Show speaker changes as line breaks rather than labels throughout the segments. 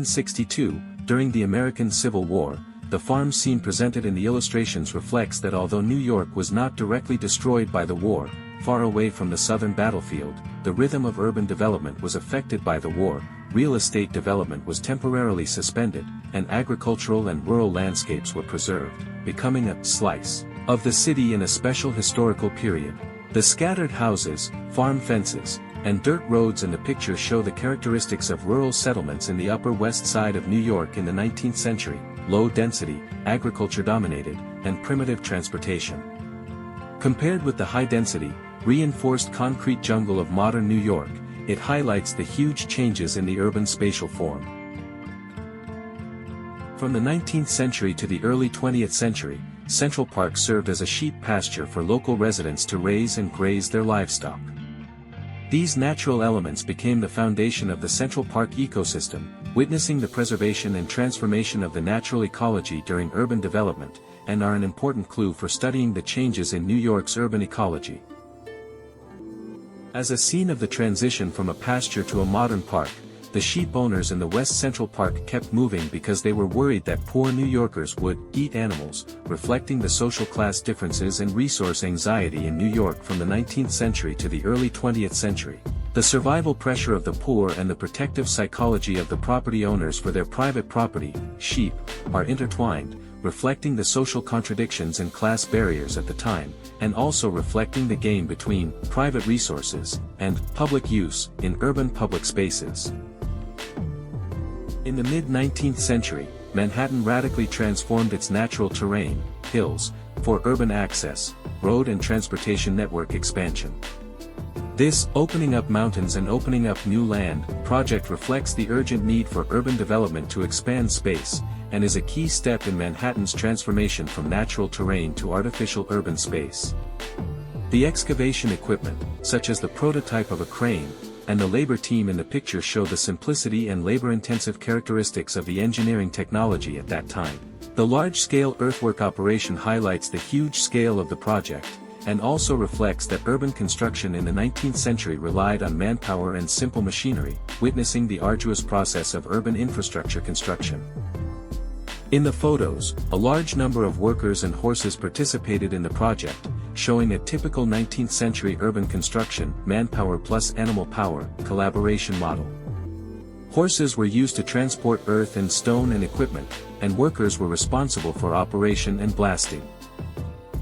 1862, during the American Civil War, the farm scene presented in the illustrations reflects that although New York was not directly destroyed by the war, far away from the southern battlefield, the rhythm of urban development was affected by the war, real estate development was temporarily suspended, and agricultural and rural landscapes were preserved, becoming a slice of the city in a special historical period. The scattered houses, farm fences, and dirt roads in the picture show the characteristics of rural settlements in the Upper West Side of New York in the 19th century, low density, agriculture-dominated, and primitive transportation. Compared with the high-density, reinforced concrete jungle of modern New York, it highlights the huge changes in the urban spatial form. From the 19th century to the early 20th century, Central Park served as a sheep pasture for local residents to raise and graze their livestock. These natural elements became the foundation of the Central Park ecosystem, witnessing the preservation and transformation of the natural ecology during urban development, and are an important clue for studying the changes in New York's urban ecology. As a scene of the transition from a pasture to a modern park, the sheep owners in the West Central Park kept moving because they were worried that poor New Yorkers would eat animals, reflecting the social class differences and resource anxiety in New York from the 19th century to the early 20th century. The survival pressure of the poor and the protective psychology of the property owners for their private property, sheep, are intertwined, reflecting the social contradictions and class barriers at the time, and also reflecting the game between private resources and public use in urban public spaces. In the mid-19th century, Manhattan radically transformed its natural terrain, hills, for urban access, road and transportation network expansion. This opening up mountains and opening up new land project reflects the urgent need for urban development to expand space, and is a key step in Manhattan's transformation from natural terrain to artificial urban space. The excavation equipment, such as the prototype of a crane, and the labor team in the picture show the simplicity and labor-intensive characteristics of the engineering technology at that time. The large-scale earthwork operation highlights the huge scale of the project, and also reflects that urban construction in the 19th century relied on manpower and simple machinery, witnessing the arduous process of urban infrastructure construction. In the photos, a large number of workers and horses participated in the project, showing a typical 19th century urban construction, manpower plus animal power, collaboration model. Horses were used to transport earth and stone and equipment, and workers were responsible for operation and blasting.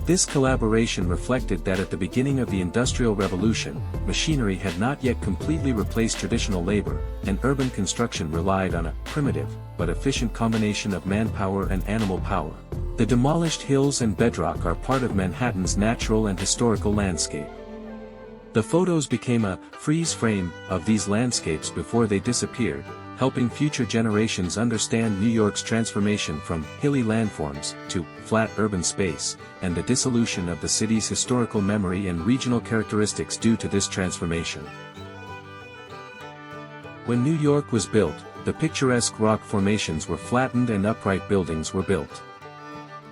This collaboration reflected that at the beginning of the Industrial Revolution, machinery had not yet completely replaced traditional labor, and urban construction relied on a primitive, but efficient combination of manpower and animal power. The demolished hills and bedrock are part of Manhattan's natural and historical landscape. The photos became a freeze frame of these landscapes before they disappeared, helping future generations understand New York's transformation from hilly landforms to flat urban space, and the dissolution of the city's historical memory and regional characteristics due to this transformation. When New York was built, the picturesque rock formations were flattened and upright buildings were built.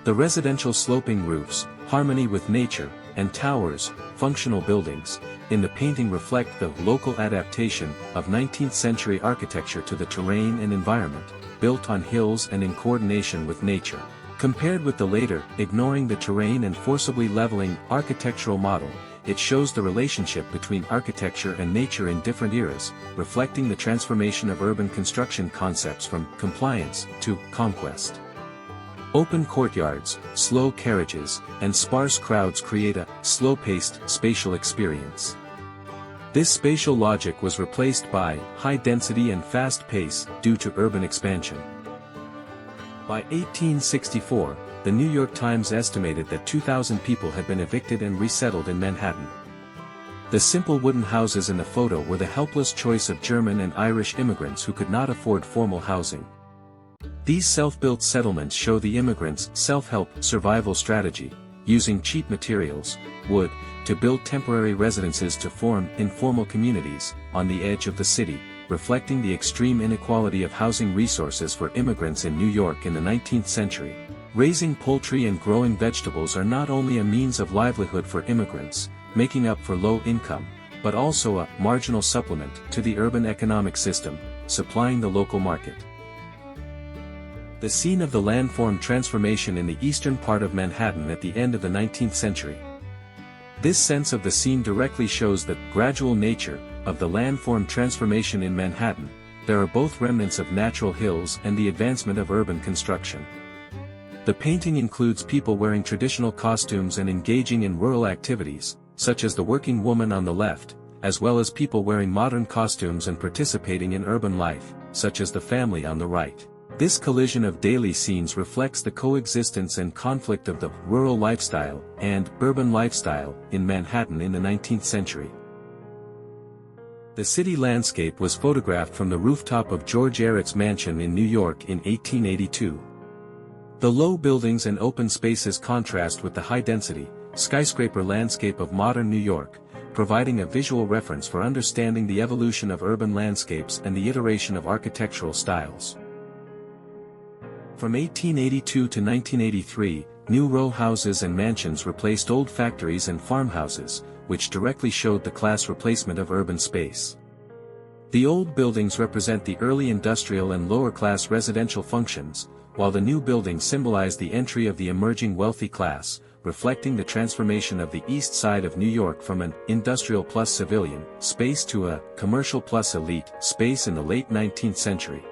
The residential sloping roofs, harmony with nature, and towers, functional buildings, in the painting reflect the local adaptation of 19th century architecture to the terrain and environment, built on hills and in coordination with nature. Compared with the later, ignoring the terrain and forcibly leveling, architectural model, it shows the relationship between architecture and nature in different eras, reflecting the transformation of urban construction concepts from compliance to conquest. Open courtyards, slow carriages, and sparse crowds create a slow-paced spatial experience. This spatial logic was replaced by high density and fast pace due to urban expansion. By 1864, the New York Times estimated that 2,000 people had been evicted and resettled in Manhattan. The simple wooden houses in the photo were the helpless choice of German and Irish immigrants who could not afford formal housing. These self-built settlements show the immigrants' self-help survival strategy, using cheap materials, wood, to build temporary residences to form informal communities on the edge of the city, reflecting the extreme inequality of housing resources for immigrants in New York in the 19th century. Raising poultry and growing vegetables are not only a means of livelihood for immigrants, making up for low income, but also a marginal supplement to the urban economic system, supplying the local market. The scene of the landform transformation in the eastern part of Manhattan at the end of the 19th century. This sense of the scene directly shows the gradual nature of the landform transformation in Manhattan. There are both remnants of natural hills and the advancement of urban construction. The painting includes people wearing traditional costumes and engaging in rural activities, such as the working woman on the left, as well as people wearing modern costumes and participating in urban life, such as the family on the right. This collision of daily scenes reflects the coexistence and conflict of the rural lifestyle and urban lifestyle in Manhattan in the 19th century. The city landscape was photographed from the rooftop of George Ehret's mansion in New York in 1882. The low buildings and open spaces contrast with the high-density, skyscraper landscape of modern New York, providing a visual reference for understanding the evolution of urban landscapes and the iteration of architectural styles. From 1882 to 1983, new row houses and mansions replaced old factories and farmhouses, which directly showed the class replacement of urban space. The old buildings represent the early industrial and lower-class residential functions, while the new buildings symbolize the entry of the emerging wealthy class, reflecting the transformation of the east side of New York from an industrial plus civilian space to a commercial plus elite space in the late 19th century.